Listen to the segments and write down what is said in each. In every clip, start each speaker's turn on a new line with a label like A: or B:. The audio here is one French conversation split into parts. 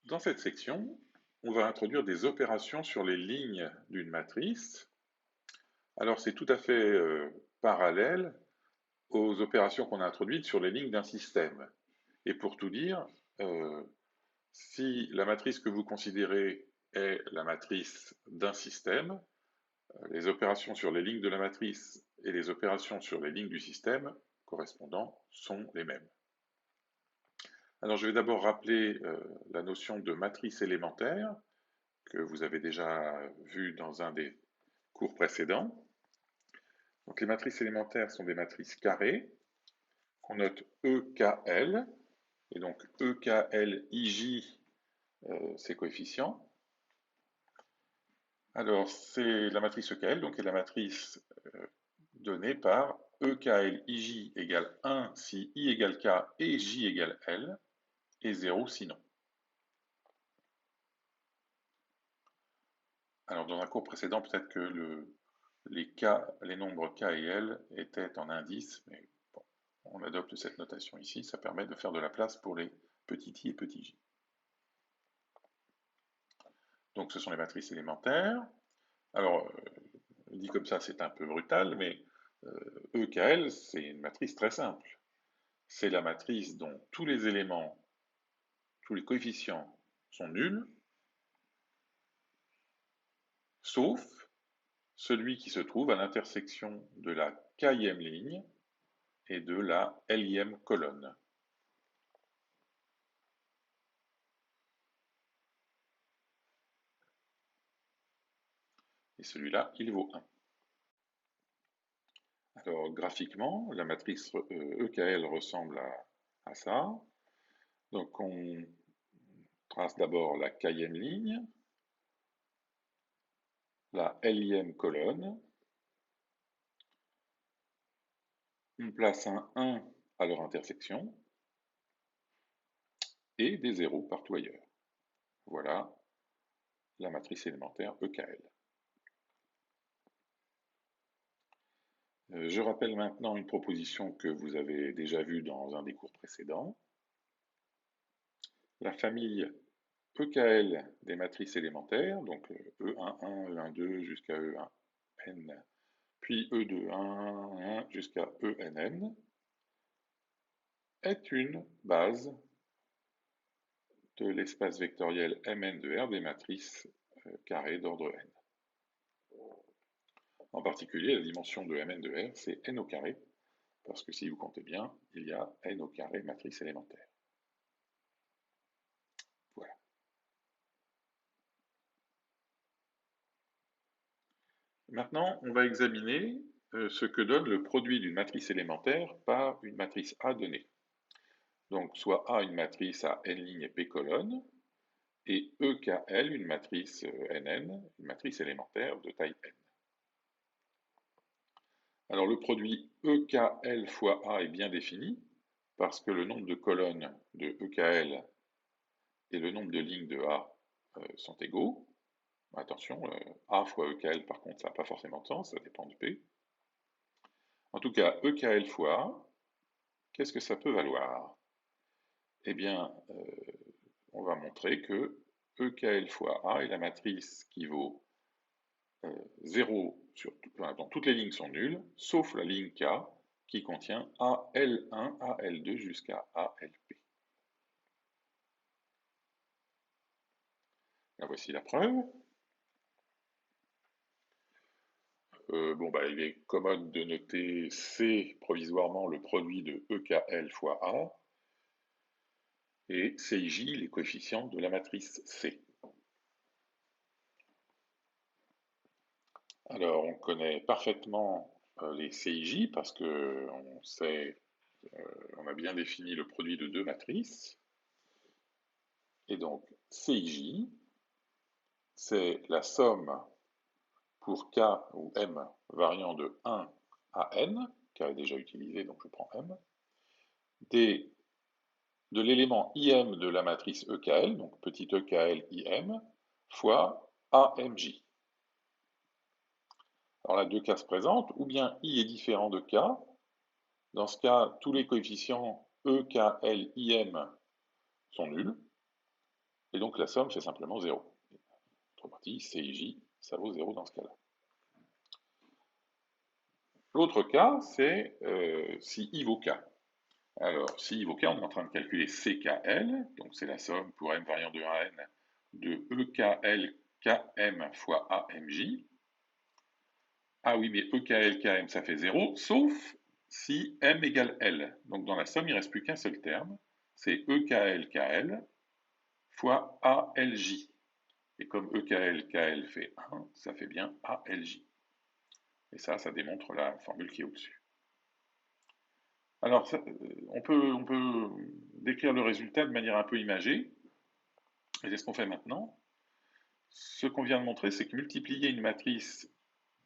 A: Dans cette section, on va introduire des opérations sur les lignes d'une matrice. Alors c'est tout à fait parallèle aux opérations qu'on a introduites sur les lignes d'un système. Et pour tout dire, euh, si la matrice que vous considérez est la matrice d'un système, les opérations sur les lignes de la matrice et les opérations sur les lignes du système correspondant sont les mêmes. Alors je vais d'abord rappeler la notion de matrice élémentaire que vous avez déjà vu dans un des cours précédents. Donc les matrices élémentaires sont des matrices carrées qu'on note EKL, et donc EKL, IJ, ses coefficients. Alors c'est la matrice EKL, donc est la matrice donnée par EKL IJ égale 1 si I égale K et J égale L, et 0 sinon. Alors dans un cours précédent, peut-être que les nombres K et L étaient en indices, mais bon, on adopte cette notation ici, ça permet de faire de la place pour les petits i et petits j. Donc ce sont les matrices élémentaires. Alors, dit comme ça, c'est un peu brutal, mais EKL, c'est une matrice très simple. C'est la matrice dont tous les éléments, tous les coefficients sont nuls, sauf celui qui se trouve à l'intersection de la kème ligne et de la lième colonne. Et celui-là, il vaut 1. Alors, graphiquement, la matrice EKL ressemble à ça. Donc, on trace d'abord la kème ligne, la lième colonne. On place un 1 à leur intersection et des zéros partout ailleurs. Voilà la matrice élémentaire EKL. Je rappelle maintenant une proposition que vous avez déjà vue dans un des cours précédents. La famille EKL des matrices élémentaires, donc E11, E12 jusqu'à E1n, puis E21 jusqu'à ENN, est une base de l'espace vectoriel Mn de R des matrices carrées d'ordre n. En particulier, la dimension de Mn de R, c'est n au carré, parce que si vous comptez bien, il y a n au carré matrice élémentaire. Voilà. Maintenant, on va examiner ce que donne le produit d'une matrice élémentaire par une matrice A donnée. Donc, soit A une matrice à n lignes et p colonnes, et EKL une matrice NN, une matrice élémentaire de taille n. Alors le produit EKL fois A est bien défini, parce que le nombre de colonnes de EKL et le nombre de lignes de A sont égaux. Attention, A fois EKL par contre ça n'a pas forcément de sens, ça dépend de P. En tout cas, EKL fois A, qu'est-ce que ça peut valoir? Eh bien, on va montrer que EKL fois A est la matrice qui vaut 0 dans toutes les lignes sont nulles, sauf la ligne K qui contient AL1, AL2 jusqu'à ALP. Là, voici la preuve. Il est commode de noter C provisoirement le produit de EKL fois A et CIJ les coefficients de la matrice C. Alors, on connaît parfaitement les CIJ parce que on a bien défini le produit de deux matrices. Et donc, CIJ, c'est la somme pour K ou M variant de 1 à N, K est déjà utilisé, donc je prends M, de l'élément IM de la matrice EKL, donc petit EKL IM, fois AMJ. Alors là, deux cas se présentent, ou bien I est différent de K, dans ce cas, tous les coefficients EKL IM sont nuls, Et donc la somme fait simplement 0. Autrement dit, CIJ, ça vaut 0 dans ce cas-là. L'autre cas, c'est si I vaut K. Alors, si I vaut K, on est en train de calculer CKL, donc c'est la somme pour M variant de 1 à N de EKL KM fois AMJ. Ah oui, mais EKL KM, ça fait 0, sauf si M égale L. Donc dans la somme, il ne reste plus qu'un seul terme, c'est EKL KL fois ALJ. Et comme EKL KL fait 1, ça fait bien ALJ. Et ça démontre la formule qui est au-dessus. Alors, on peut décrire le résultat de manière un peu imagée, et c'est ce qu'on fait maintenant. Ce qu'on vient de montrer, c'est que multiplier une matrice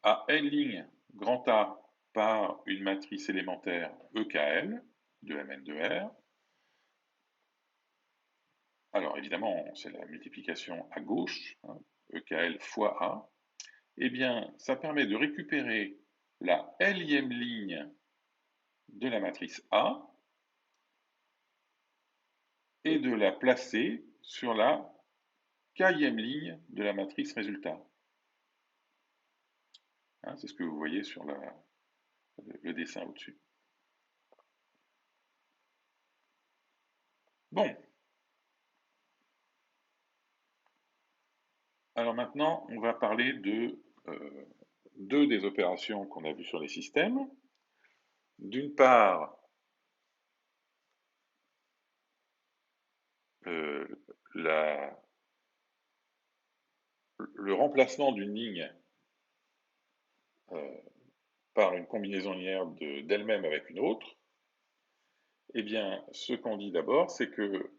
A: à n lignes grand A par une matrice élémentaire EKL, de Mn de R, alors évidemment, c'est la multiplication à gauche, hein, EKL fois A, eh bien, ça permet de récupérer la L-ième ligne de la matrice A et de la placer sur la K-ième ligne de la matrice résultat. Hein, c'est ce que vous voyez sur le dessin au-dessus. Bon. Alors maintenant, on va parler de deux des opérations qu'on a vues sur les systèmes. D'une part, le remplacement d'une ligne par une combinaison linéaire d'elle-même avec une autre. Eh bien, ce qu'on dit d'abord, c'est que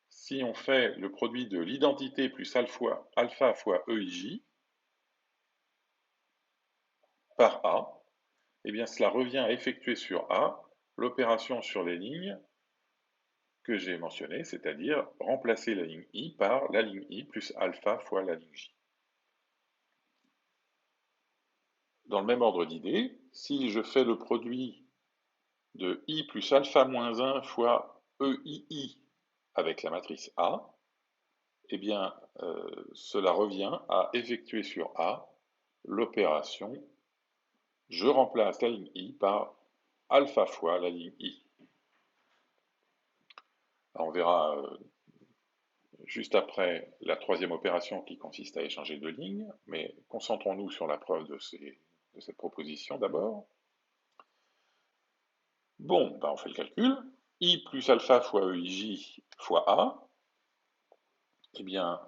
A: si on fait le produit de l'identité plus alpha fois EIJ par A, eh bien cela revient à effectuer sur A l'opération sur les lignes que j'ai mentionnées, c'est-à-dire remplacer la ligne I par la ligne I plus alpha fois la ligne J. Dans le même ordre d'idée, si je fais le produit de I plus alpha moins 1 fois EII avec la matrice A, eh bien, cela revient à effectuer sur A l'opération je remplace la ligne I par alpha fois la ligne I. Alors, on verra juste après la troisième opération qui consiste à échanger deux lignes, mais concentrons-nous sur la preuve de cette proposition d'abord. Bon, ben on fait le calcul. I plus alpha fois EIJ fois A. Eh bien,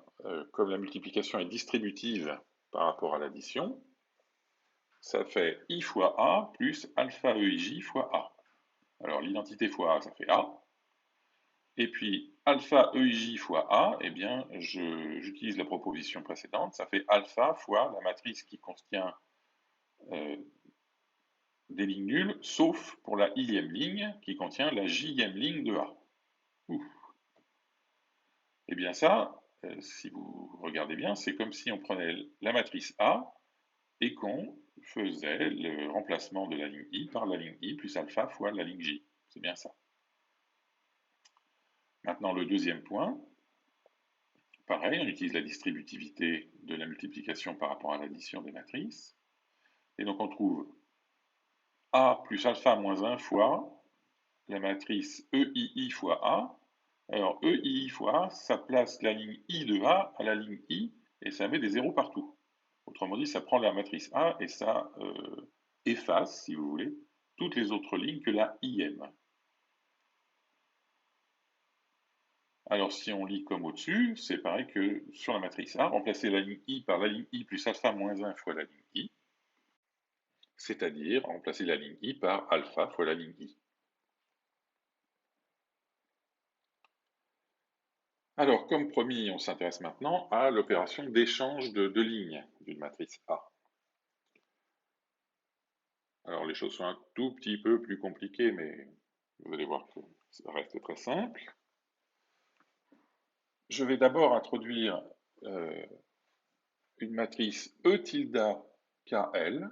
A: comme la multiplication est distributive par rapport à l'addition, ça fait I fois A plus alpha EIJ fois A. Alors l'identité fois A, ça fait A. Et puis alpha EIJ fois A, eh bien, j'utilise la proposition précédente, ça fait alpha fois la matrice qui contient des lignes nulles, sauf pour la i-ième ligne qui contient la j-ième ligne de A. Ouf. Eh bien ça, si vous regardez bien, c'est comme si on prenait la matrice A et qu'on faisait le remplacement de la ligne I par la ligne I plus alpha fois la ligne J. C'est bien ça. Maintenant, le deuxième point, pareil, on utilise la distributivité de la multiplication par rapport à l'addition des matrices. Et donc on trouve A plus alpha moins 1 fois la matrice EII fois A. Alors EII fois A, ça place la ligne I de A à la ligne I, et ça met des zéros partout. Autrement dit, ça prend la matrice A et ça efface, si vous voulez, toutes les autres lignes que la IM. Alors si on lit comme au-dessus, c'est pareil que sur la matrice A, remplacer la ligne I par la ligne I plus alpha moins 1 fois la ligne I, c'est-à-dire remplacer la ligne I par alpha fois la ligne I. Alors, comme promis, on s'intéresse maintenant à l'opération d'échange de deux lignes d'une matrice A. Alors, les choses sont un tout petit peu plus compliquées, mais vous allez voir que ça reste très simple. Je vais d'abord introduire une matrice E tilde KL.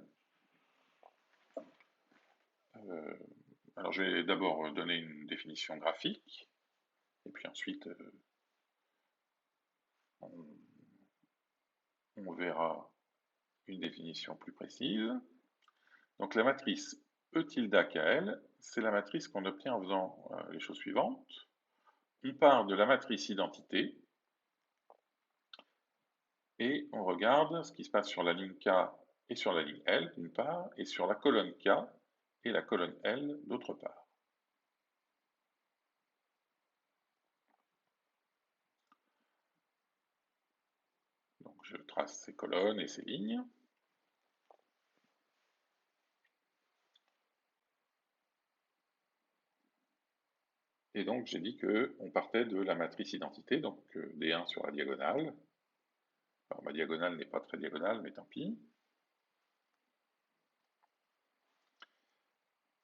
A: Alors, je vais d'abord donner une définition graphique, et puis ensuite on verra une définition plus précise. Donc la matrice E tilde KL, c'est la matrice qu'on obtient en faisant les choses suivantes. On part de la matrice identité et on regarde ce qui se passe sur la ligne K et sur la ligne L d'une part, et sur la colonne K et la colonne L d'autre part. Donc je trace ces colonnes et ces lignes. Et donc j'ai dit qu'on partait de la matrice identité, donc D1 sur la diagonale. Alors ma diagonale n'est pas très diagonale, mais tant pis.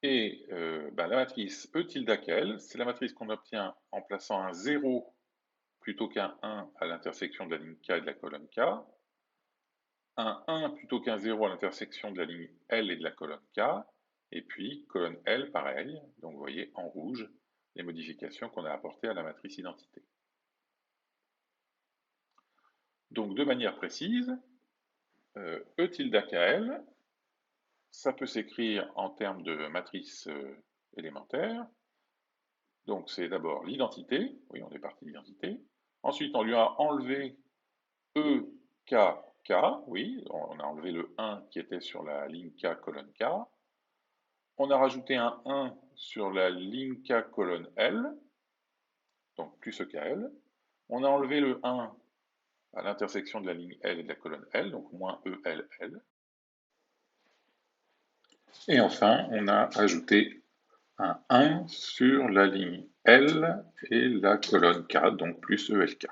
A: Et la matrice E tilde KL, c'est la matrice qu'on obtient en plaçant un 0 plutôt qu'un 1 à l'intersection de la ligne K et de la colonne K, un 1 plutôt qu'un 0 à l'intersection de la ligne L et de la colonne K, et puis colonne L pareil, donc vous voyez en rouge les modifications qu'on a apportées à la matrice identité. Donc de manière précise, E tilde KL, ça peut s'écrire en termes de matrice élémentaire. Donc c'est d'abord l'identité, oui on est parti de l'identité, ensuite on lui a enlevé E, K, K, oui, on a enlevé le 1 qui était sur la ligne K colonne K, on a rajouté un 1 sur la ligne K colonne L, donc plus EKL, on a enlevé le 1 à l'intersection de la ligne L et de la colonne L, donc moins ELL, et enfin on a ajouté un 1 sur la ligne L et la colonne K, donc plus ELK.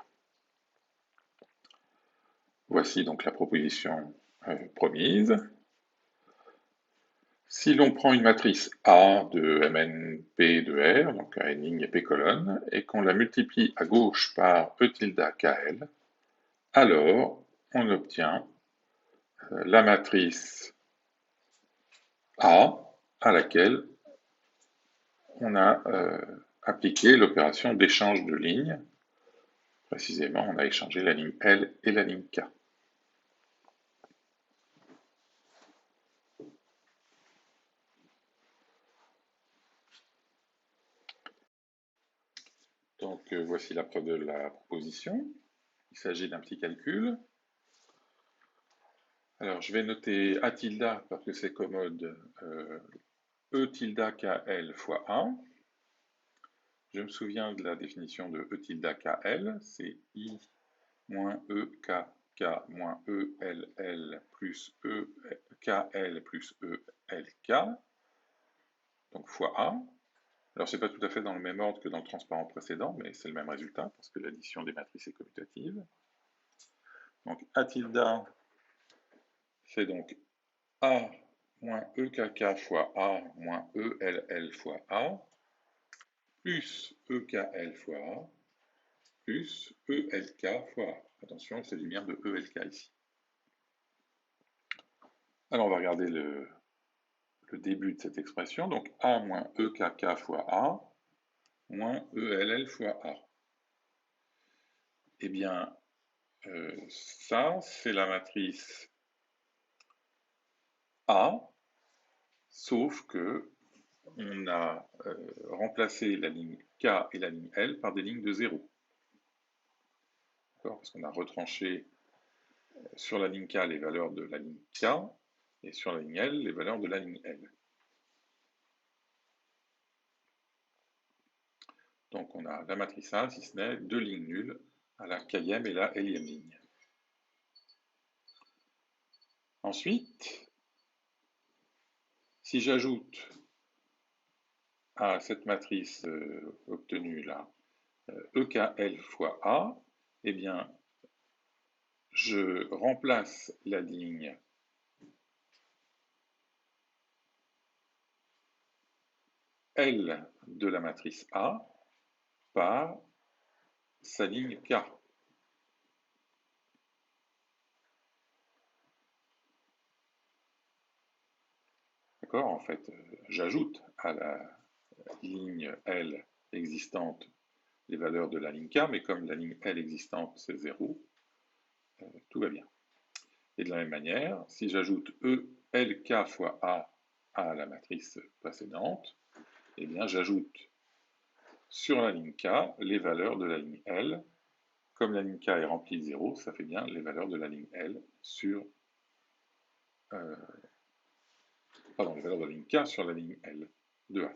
A: Voici donc la proposition promise. Si l'on prend une matrice A de Mn P de R, donc à N ligne et P colonne, et qu'on la multiplie à gauche par E tilde KL, alors on obtient la matrice A à laquelle on a appliqué l'opération d'échange de lignes. Précisément, on a échangé la ligne L et la ligne K. Donc voici la preuve de la proposition. Il s'agit d'un petit calcul. Alors je vais noter A tilde parce que c'est commode, E tilde KL fois A. Je me souviens de la définition de E tilde KL, c'est I moins EKK moins ELL plus EKL plus ELK, donc fois A. Alors c'est pas tout à fait dans le même ordre que dans le transparent précédent, mais c'est le même résultat, parce que l'addition des matrices est commutative. Donc A tilde, c'est donc A moins EKK fois A moins ELL fois A, plus EKL fois A, plus ELK fois A. Attention, c'est lumière de ELK ici. Alors on va regarder le début de cette expression, donc A moins EKK fois A, moins ELL fois A. Eh bien, ça, c'est la matrice A, sauf que on a remplacé la ligne K et la ligne L par des lignes de 0. Parce qu'on a retranché sur la ligne K les valeurs de la ligne K, et sur la ligne L les valeurs de la ligne L. Donc on a la matrice A, si ce n'est deux lignes nulles, à la kème et la lième ligne. Ensuite, si j'ajoute à cette matrice obtenue là, EKL fois A, eh bien, je remplace la ligne L de la matrice A par sa ligne K. D'accord? En fait, j'ajoute à la ligne L existante les valeurs de la ligne K, mais comme la ligne L existante, c'est 0, tout va bien. Et de la même manière, si j'ajoute ELK fois A à la matrice précédente, eh bien j'ajoute sur la ligne K les valeurs de la ligne L. Comme la ligne K est remplie de 0, ça fait bien les valeurs de la ligne L sur... pardon, les valeurs de la ligne K sur la ligne L de A.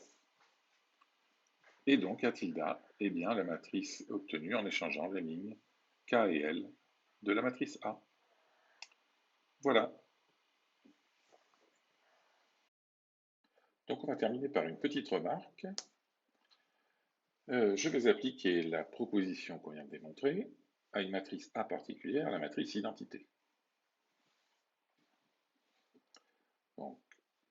A: Et donc, A tilde, est bien la matrice obtenue en échangeant les lignes K et L de la matrice A. Voilà. Donc, on va terminer par une petite remarque. Je vais appliquer la proposition qu'on vient de démontrer à une matrice A particulière, la matrice identité. Donc,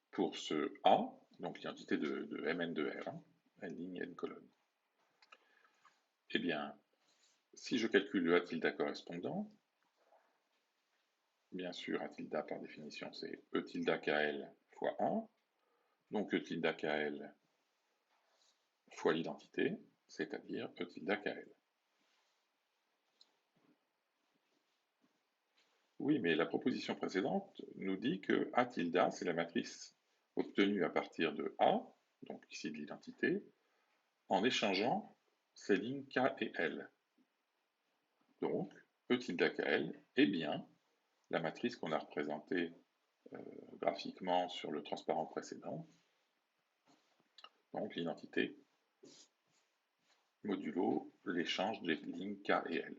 A: pour ce A, donc l'identité de Mn de R, N ligne, N colonne. Eh bien, si je calcule le A tilde correspondant, bien sûr, A tilde par définition, c'est E tilde KL fois 1, donc E tilde KL fois l'identité, c'est-à-dire E tilde KL. Oui, mais la proposition précédente nous dit que A tilde, c'est la matrice obtenue à partir de A, donc ici de l'identité, en échangeant ces lignes K et L. Donc, E tilde KL est bien la matrice qu'on a représentée graphiquement sur le transparent précédent, donc l'identité modulo l'échange des lignes K et L.